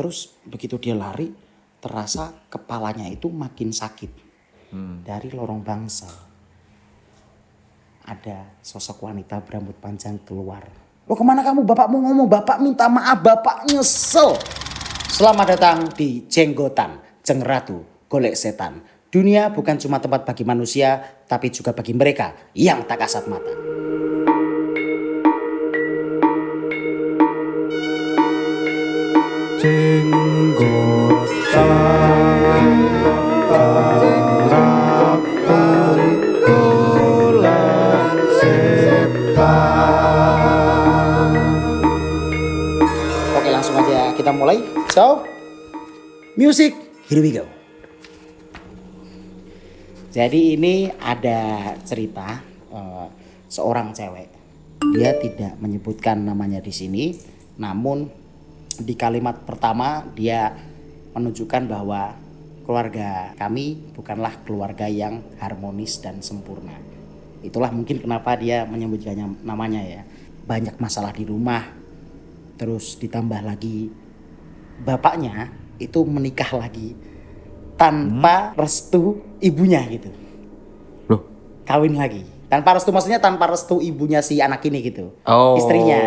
Terus begitu dia lari, terasa kepalanya itu makin sakit. Dari lorong bangsal ada sosok wanita berambut panjang keluar. Loh, kemana kamu? Bapak mau ngomong, bapak minta maaf, bapak nyesel. Selamat datang di Jenggotan, Jeng Ratu, Golek Setan. Dunia bukan cuma tempat bagi manusia, tapi juga bagi mereka yang tak kasat mata. Oke, langsung aja kita mulai. So, music, here we go. Jadi ini ada cerita seorang cewek. Dia tidak menyebutkan namanya di sini, namun di kalimat pertama dia menunjukkan bahwa keluarga kami bukanlah keluarga yang harmonis dan sempurna. Itulah mungkin kenapa dia menyebutkannya namanya ya. Banyak masalah di rumah, terus ditambah lagi bapaknya itu menikah lagi tanpa restu ibunya gitu. Loh? Kawin lagi. Tanpa restu, maksudnya tanpa restu ibunya si anak ini gitu. Oh, istrinya.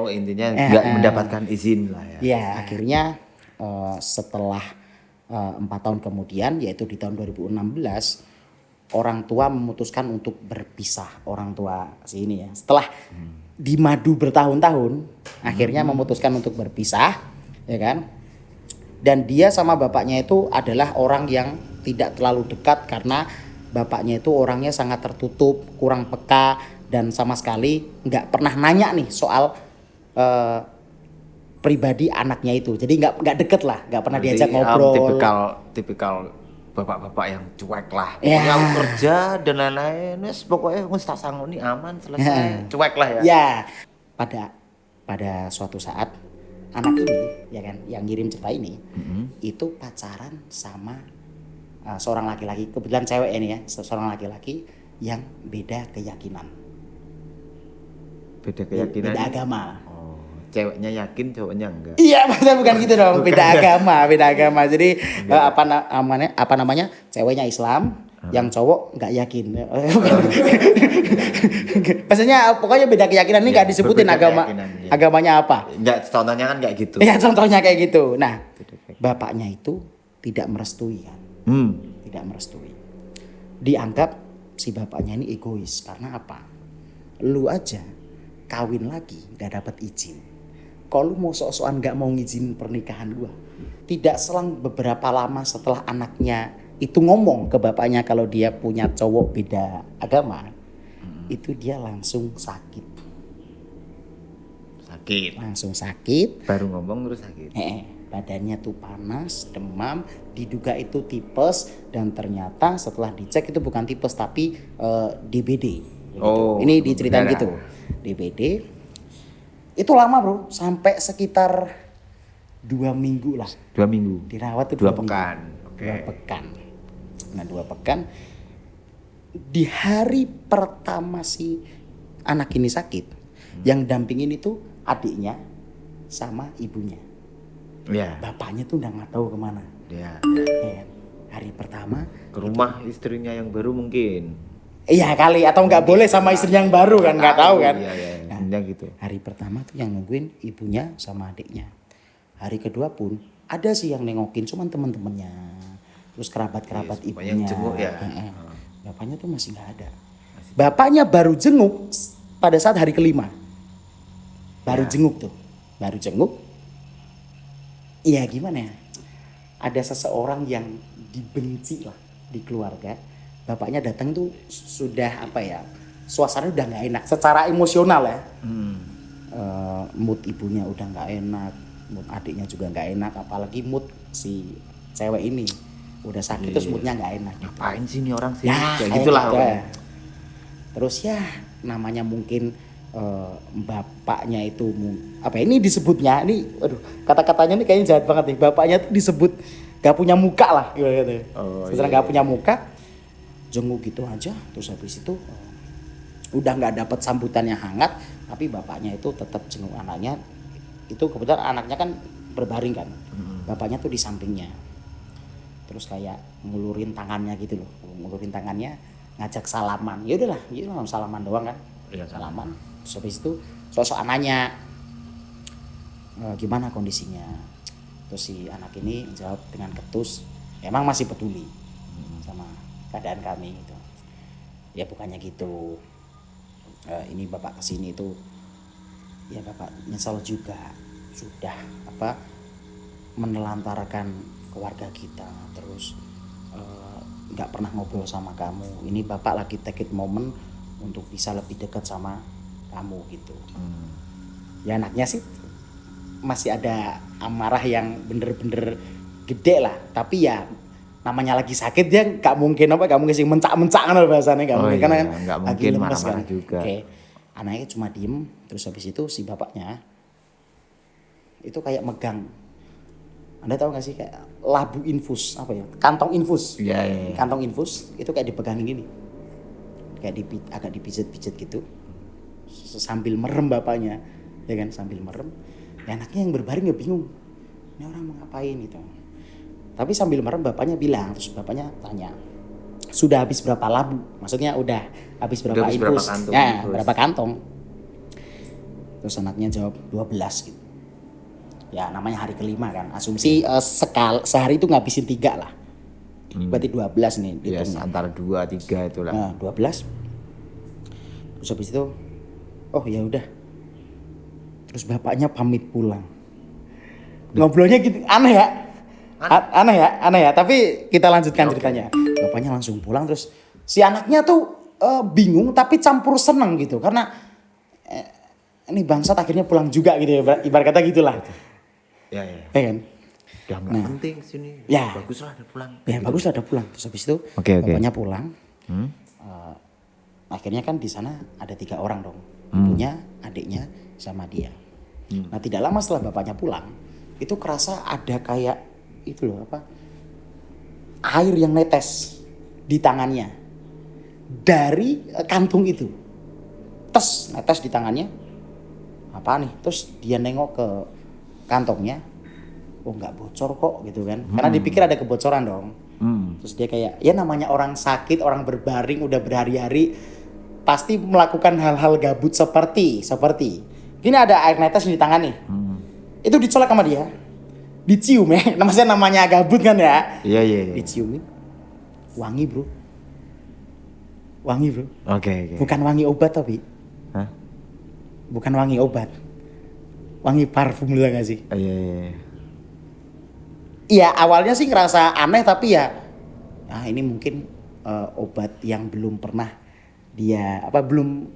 Intinya nggak mendapatkan izin lah ya. Ya, akhirnya setelah 4 tahun kemudian, yaitu di tahun 2016, orang tua memutuskan untuk berpisah. Orang tua si ini ya. Setelah dimadu bertahun-tahun, akhirnya memutuskan untuk berpisah, ya kan? Dan dia sama bapaknya itu adalah orang yang tidak terlalu dekat karena bapaknya itu orangnya sangat tertutup, kurang peka, dan sama sekali nggak pernah nanya nih soal pribadi anaknya itu. Jadi nggak deket lah, nggak pernah diajak ngobrol. Tipikal bapak-bapak yang cuek lah. Ya. Yang kerja dan lain-lain, pokoknya wis tak sangoni aman selesai. Cuek lah ya. Ya, pada suatu saat anak ini, ya kan, yang ngirim cerita ini, itu pacaran sama seorang laki-laki, kebetulan cewek ini ya, seorang laki-laki yang beda keyakinan. Beda keyakinan. Beda agama. Oh, ceweknya yakin, cowoknya enggak. Iya, maksudnya bukan gitu dong, beda agama. Jadi apa namanya? Ceweknya Islam, yang cowok nggak yakin. Maksudnya pokoknya beda keyakinan ini nggak disebutin agamanya apa. Enggak, contohnya kan kayak gitu. Iya, contohnya kayak gitu. Nah, bapaknya itu tidak merestui kan. Tidak merestui. Dianggap si bapaknya ini egois. Karena apa? Lu aja kawin lagi gak dapat izin. Kalau lu mau sok-sokan gak mau ngizin pernikahan gua. Tidak selang beberapa lama setelah anaknya itu ngomong ke bapaknya kalau dia punya cowok beda agama, itu dia langsung sakit. Langsung sakit. Baru ngomong terus sakit. Badannya tuh panas, demam, diduga itu tipes, dan ternyata setelah dicek itu bukan tipes tapi DBD. Gitu. Oh, ini diceritain gitu. DBD. Itu lama bro, sampai sekitar 2 minggu lah. 2 minggu. Dirawat tuh 2 pekan. Oke. 2 pekan. Nah 2 pekan. Di hari pertama si anak ini sakit, yang dampingin itu adiknya sama ibunya. Ya. Bapaknya tuh udah nggak tahu kemana. Ya. Hari pertama Ke rumah istrinya yang baru mungkin. Iya kali, atau nggak boleh sama istri yang baru kan, nggak tahu kan. Iya. Nah, gitu. Hari pertama tuh yang nungguin ibunya sama adiknya. Hari kedua pun ada sih yang nengokin, cuman teman-temannya, terus kerabat-kerabat ibunya. Yang jenguk ya. Bapaknya tuh masih nggak ada. Bapaknya baru jenguk pada saat hari kelima. Baru jenguk. Iya gimana ya? Ada seseorang yang dibenci lah di keluarga. Bapaknya datang tuh sudah apa ya? Suasana udah nggak enak. Secara emosional ya. Mood ibunya udah nggak enak, mood adiknya juga nggak enak. Apalagi mood si cewek ini udah sakit terus moodnya nggak enak. Ngapain sih ini orang sih? Ya, kayak gitulah. Terus ya namanya mungkin bapaknya itu apa ini disebutnya ini, aduh kata-katanya ini kayaknya jahat banget nih. Bapaknya tuh disebut gak punya muka lah gitu. Setelah gak punya muka, jenguk gitu aja. Terus habis itu udah nggak dapat sambutan yang hangat, tapi bapaknya itu tetap jenguk anaknya. Itu kebetulan anaknya kan berbaring kan. Bapaknya tuh di sampingnya. Terus kayak ngulurin tangannya gitu loh, ngulurin tangannya, ngajak salaman. Ya udahlah, gitu salaman doang kan. Iya, Salaman. Terus habis itu sosok anaknya, gimana kondisinya? Terus si anak ini jawab dengan ketus, emang masih peduli sama keadaan kami gitu. Ya bukannya gitu. Ini bapak kesini itu, ya bapak nyesel juga sudah menelantarkan keluarga kita, terus nggak pernah ngobrol sama kamu. Ini bapak lagi take it moment untuk bisa lebih dekat sama kamu gitu. Ya anaknya sih masih ada amarah yang bener-bener gede lah, tapi ya namanya lagi sakit dia nggak mungkin sih mencak-mencak kan bahasanya nggak mungkin karena kan nggak lagi mungkin lemes marah-marah kan. juga. Oke. Anaknya cuma diem, terus habis itu si bapaknya itu kayak megang, Anda tahu nggak sih kayak labu infus kantong infus. Iya. Kantong infus itu kayak dipegangin gini, kayak agak dipijet-pijet gitu sambil merem bapaknya, ya kan, sambil merem. Ya, anaknya yang berbaring ya bingung, ini orang mau ngapain gitu. Tapi sambil merem bapaknya bilang, terus bapaknya tanya, sudah habis berapa labu? Maksudnya udah habis berapa infus? Berapa kantong? Terus anaknya jawab 12 gitu. Ya namanya hari kelima kan, asumsi sehari itu ngabisin 3 lah. Berarti 12 nih. Yes, antara 2-3 itulah. Nah 12. Terus habis itu, oh ya udah. Terus bapaknya pamit pulang. Ngobrolnya gitu, aneh ya. Tapi kita lanjutkan ceritanya. Bapaknya langsung pulang, terus si anaknya tuh bingung tapi campur seneng gitu, karena ini bangsat akhirnya pulang juga gitu ya, ibarat kata gitulah. Ya. Ya kan? Udah nggak penting sini. Ya. Baguslah ada pulang. Ya baguslah ada pulang. Terus habis itu bapaknya pulang. Akhirnya kan di sana ada 3 orang dong, ibunya, adiknya, sama dia. Nah tidak lama setelah bapaknya pulang, itu kerasa ada kayak itu loh air yang netes di tangannya dari kantung itu. Netes di tangannya. Apa nih? Terus dia nengok ke kantongnya, oh nggak bocor kok gitu kan? Karena dipikir ada kebocoran dong. Terus dia kayak, ya namanya orang sakit, orang berbaring udah berhari-hari, pasti melakukan hal-hal gabut seperti ini ada air netes di tangan nih. Itu dicolek sama dia, dicium ya, namanya gabut kan ya. Iya. Diciumin, wangi bro. Oke. Bukan wangi obat tapi. Hah? Bukan wangi obat, wangi parfum lu gak sih? Iya. Iya awalnya sih ngerasa aneh, tapi ya ini mungkin obat yang belum pernah dia belum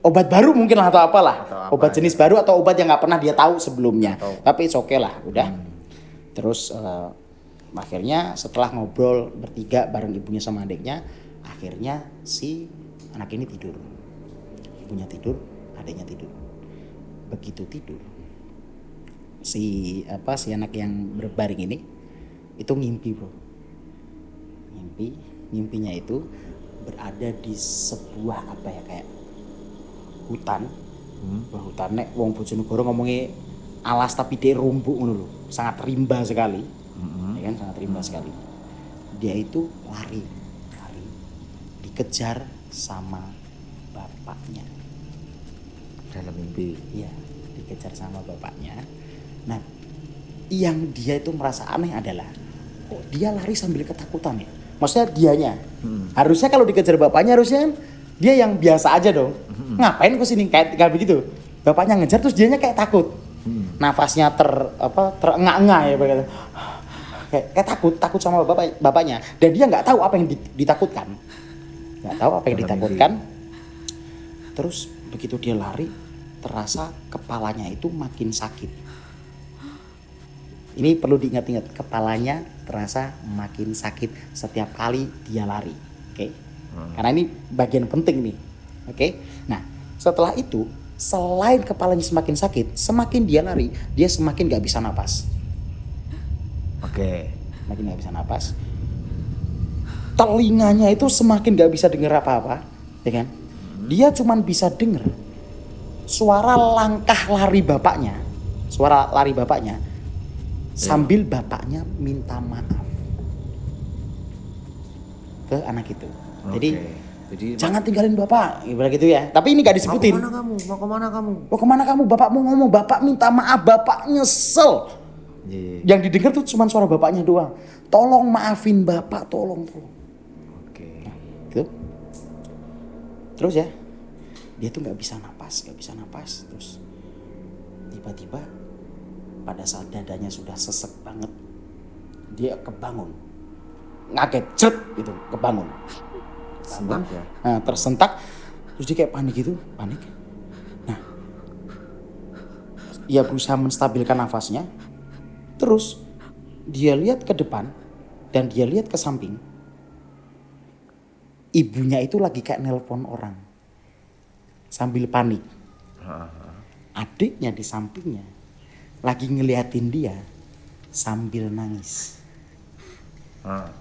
obat baru mungkin lah atau apalah, obat jenis baru atau obat yang nggak pernah dia tahu sebelumnya. Tapi it's okay lah udah. Terus akhirnya setelah ngobrol bertiga bareng ibunya sama adiknya, akhirnya si anak ini tidur, ibunya tidur, adiknya tidur. Begitu tidur, si anak yang berbaring ini itu ngimpi bro. Mimpinya itu berada di sebuah kayak hutan. Hutan nek wong Bojonegoro ngomongi alas tapi dia rumpuk ngono lho. Sangat rimba sekali. Ya kan, sangat rimba sekali. Dia itu lari dikejar sama bapaknya. Dalam mimpi. Iya, dikejar sama bapaknya. Nah, yang dia itu merasa aneh adalah kok dia lari sambil ketakutan ya? Maksudnya dianya. Harusnya kalau dikejar bapaknya harusnya kan dia yang biasa aja dong. Ngapain ke sini kayak begitu? Bapaknya ngejar terus dianya kayak takut. Nafasnya terengah-engah ya begitu. Kayak takut sama bapaknya, dan dia nggak tahu apa yang ditakutkan. Terus begitu dia lari, terasa kepalanya itu makin sakit. Ini perlu diingat-ingat, kepalanya terasa makin sakit setiap kali dia lari. Oke. Karena ini bagian penting nih. Oke. Nah, setelah itu selain kepalanya semakin sakit, semakin dia lari, dia semakin gak bisa napas. Oke. Semakin gak bisa napas. Telinganya itu semakin gak bisa dengar apa-apa, ya kan? Dia cuman bisa dengar suara langkah lari bapaknya. sambil bapaknya minta maaf ke anak itu. Jadi jangan tinggalin bapak, ibarat gitu ya. Tapi ini gak disebutin. Mau kemana kamu? Mau kemana kamu? Mau kemana kamu? Bapak mau ngomong, bapak minta maaf, bapak nyesel. Yang didengar tuh cuma suara bapaknya doang. Tolong maafin bapak, tolong. Oke. Nah, gitu. Terus ya, dia tuh nggak bisa napas. Terus tiba-tiba pada saat dadanya sudah sesek banget, dia kebangun, ngaget, cret gitu, kebangun. Sentak ya. Nah, tersentak, terus dia kayak panik. Nah, ia berusaha menstabilkan nafasnya. Terus dia lihat ke depan dan dia lihat ke samping. Ibunya itu lagi kayak nelpon orang sambil panik. Adiknya di sampingnya lagi ngeliatin dia sambil nangis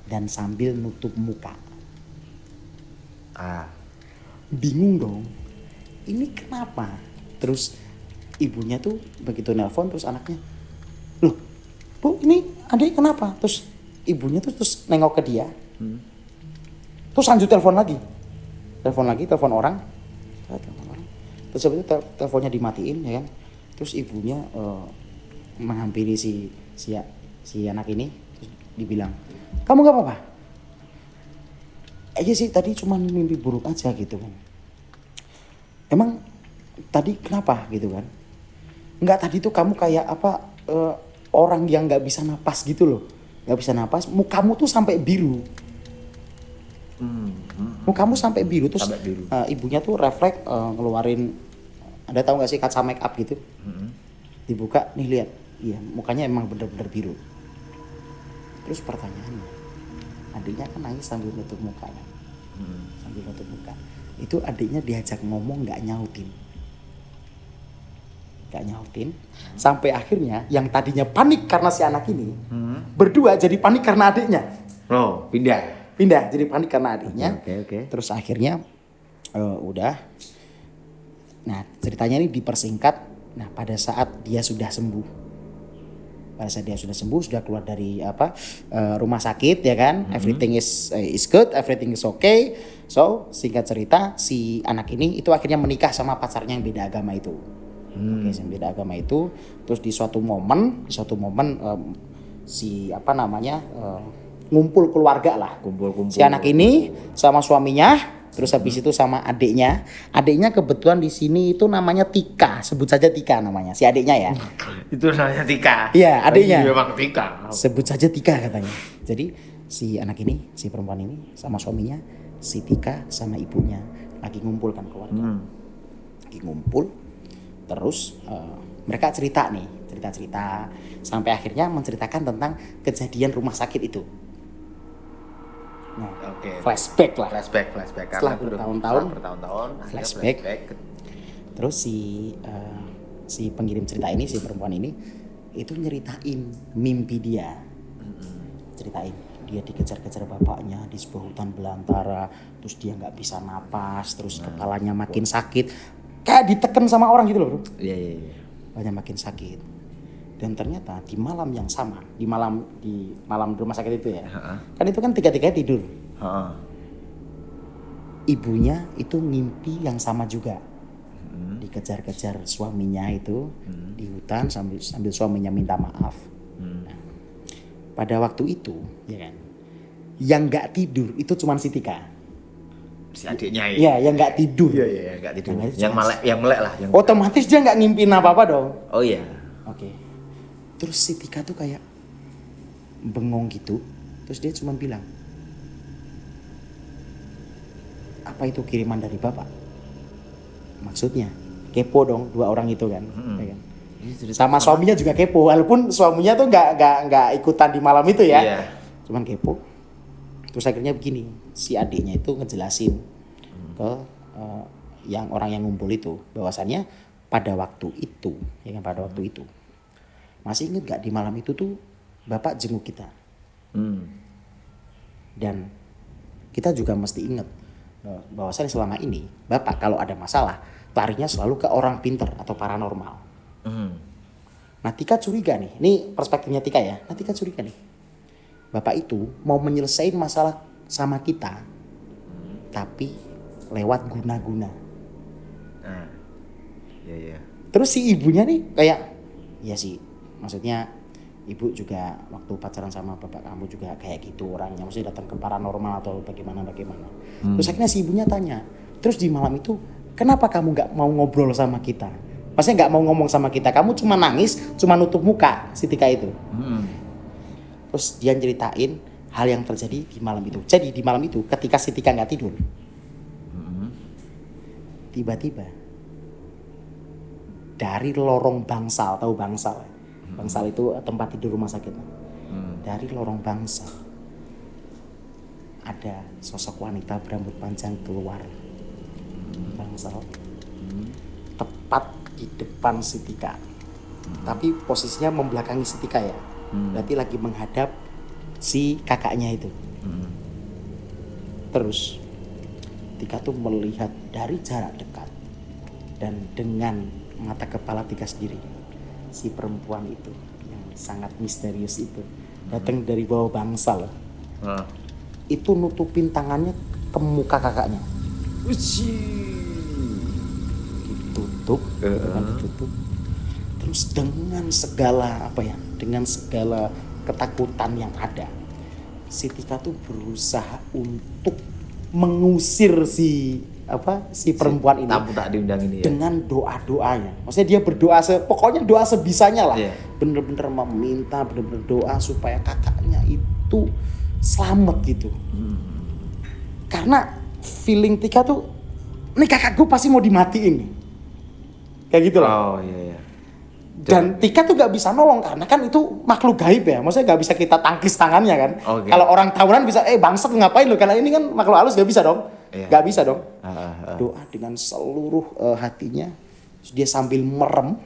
dan sambil nutup muka. Bingung dong, ini kenapa? Terus ibunya tuh begitu nelpon, terus anaknya, loh bu ini adik kenapa? Terus ibunya tuh terus nengok ke dia, terus lanjut telepon orang, terus habis itu teleponnya dimatiin ya kan. Terus ibunya menghampiri si anak ini, terus dibilang, kamu nggak apa-apa? Iya sih tadi cuma mimpi buruk aja gitu kan. Emang tadi kenapa gitu kan? Enggak, tadi tuh kamu kayak apa orang yang nggak bisa napas gitu loh, nggak bisa napas, mukamu tuh sampai biru. Mukamu sampai biru. Terus Sampai biru. Ibunya tuh refleks ngeluarin, ada tahu nggak sih kaca make up gitu? Dibuka nih, lihat, iya mukanya emang bener-bener biru. Terus pertanyaannya, adiknya kan nangis sambil nutup muka kan? Sambil nutup muka. Itu adiknya diajak ngomong nggak nyautin. Sampai akhirnya yang tadinya panik karena si anak ini berdua jadi panik karena adiknya. Oh, pindah Jadi panik karena adiknya. Oke. Terus akhirnya udah. Nah ceritanya ini dipersingkat. Nah pada saat dia sudah sembuh, sudah keluar dari rumah sakit ya kan, everything is good, everything is okay. So singkat cerita, si anak ini itu akhirnya menikah sama pacarnya yang beda agama itu. Oke, yang beda agama itu. Terus di suatu momen ngumpul keluarga lah. Kumpul. Si anak ini sama suaminya, terus habis itu sama adiknya. Adiknya kebetulan di sini itu namanya Tika, sebut saja Tika namanya, si adiknya ya. Itu namanya Tika. Iya, adiknya. Memang Tika. Sebut saja Tika katanya. Jadi si anak ini, si perempuan ini sama suaminya, si Tika sama ibunya lagi ngumpulkan keluarga. Lagi ngumpul. Terus mereka cerita sampai akhirnya menceritakan tentang kejadian rumah sakit itu. Nah, flashback. Setelah bertahun-tahun, flashback. Terus si pengirim cerita ini, si perempuan ini itu nyeritain mimpi dia. Dia dikejar-kejar bapaknya di sebuah hutan belantara, terus dia nggak bisa napas, terus kepalanya makin sakit, kayak diteken sama orang gitu loh, bro. Iya. Banyak makin sakit. Dan ternyata di malam yang sama, di malam rumah sakit itu ya, kan itu kan tiga-tiganya tidur. Ibunya itu ngimpi yang sama juga, dikejar-kejar suaminya itu di hutan sambil suaminya minta maaf. Nah, pada waktu itu, ya kan, yang nggak tidur itu cuma si Tika. Si adiknya ya. Iya, yang nggak tidur. Iya, nggak tidur. Nah, yang melek lah. Otomatis dia nggak ngimpiin apa-apa dong. Oh iya. Oke. Terus si Tika tuh kayak bengong gitu. Terus dia cuma bilang, apa itu kiriman dari bapak? Maksudnya kepo dong dua orang itu kan. Ya kan? Sama suaminya juga kepo, walaupun suaminya tuh nggak ikutan di malam itu ya. Iya. Cuman kepo. Terus akhirnya begini, si adiknya itu ngejelasin ke yang orang yang ngumpul itu, bahwasannya pada waktu itu, ya kan, pada waktu itu masih inget gak di malam itu tuh bapak jenguk kita. Dan kita juga mesti ingat bahwasannya selama ini bapak kalau ada masalah larinya selalu ke orang pintar atau paranormal. Nah Tika curiga nih, ini perspektifnya Tika ya. Nah Tika curiga nih, bapak itu mau menyelesaikan masalah sama kita, tapi lewat guna-guna. Nah, iya. Terus si ibunya nih kayak, ya sih, maksudnya ibu juga waktu pacaran sama bapak kamu juga kayak gitu orangnya, maksudnya datang ke paranormal atau bagaimana. Terus akhirnya si ibunya tanya, terus di malam itu kenapa kamu nggak mau ngobrol sama kita? Maksudnya nggak mau ngomong sama kita, kamu cuma nangis, cuma nutup muka si Tika itu. Terus dia ceritain hal yang terjadi di malam itu. Jadi di malam itu ketika si Tika nggak tidur, tiba-tiba dari lorong bangsal, tahu bangsal? Bangsal itu tempat tidur rumah sakit. Dari lorong bangsal ada sosok wanita berambut panjang keluar bangsal, tepat di depan si Tika. Tapi posisinya membelakangi si Tika ya. Berarti lagi menghadap si kakaknya itu. Terus Tika tuh melihat dari jarak dekat dan dengan mata kepala Tika sendiri, si perempuan itu yang sangat misterius itu datang dari bawah bangsal. Itu nutupin tangannya ke muka kakaknya. Ditutup, ditutup. Terus dengan segala dengan segala ketakutan yang ada, si Tika tuh berusaha untuk mengusir si perempuan ini tamu tak diundang ini ya. dengan doa-doanya. Maksudnya dia berdoa pokoknya doa sebisanya lah. Yeah. Bener-bener meminta, bener-bener doa supaya kakaknya itu selamat gitu. Karena feeling Tika tuh, nih kakak gue pasti mau dimatiin nih. Kayak gitu loh. Oh iya. Dan Tika tuh gak bisa nolong karena kan itu makhluk gaib ya. Maksudnya gak bisa kita tangkis tangannya kan. Okay. Kalau orang tawuran bisa, bangsat ngapain lo? Karena ini kan makhluk halus gak bisa dong. Iya. Gak bisa dong. Doa Dengan seluruh hatinya. Terus dia sambil merem,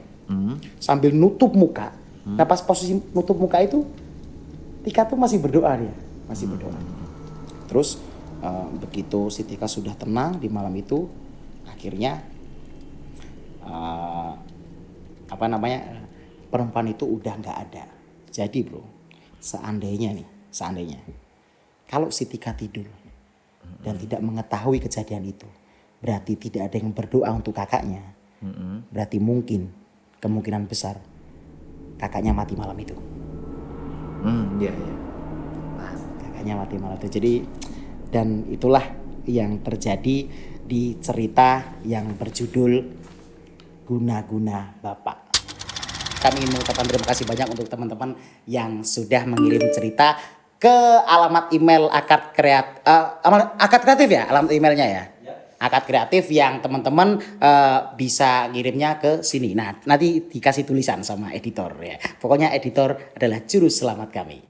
sambil nutup muka. Nah pas posisi nutup muka itu, Tika tuh masih berdoa dia. Masih berdoa. Terus begitu si Tika sudah tenang di malam itu, akhirnya perempuan itu udah nggak ada. Jadi bro, seandainya kalau si Tika tidur dan tidak mengetahui kejadian itu, berarti tidak ada yang berdoa untuk kakaknya. Berarti kemungkinan besar kakaknya mati malam itu. Iya. Kakaknya mati malam itu. Jadi dan itulah yang terjadi di cerita yang berjudul Guna-guna Bapak. Kami ingin mengucapkan terima kasih banyak untuk teman-teman yang sudah mengirim cerita ke alamat email akad kreatif ya, alamat emailnya ya. Akad kreatif yang teman-teman bisa ngirimnya ke sini. Nah, nanti dikasih tulisan sama editor ya. Pokoknya editor adalah juru selamat kami.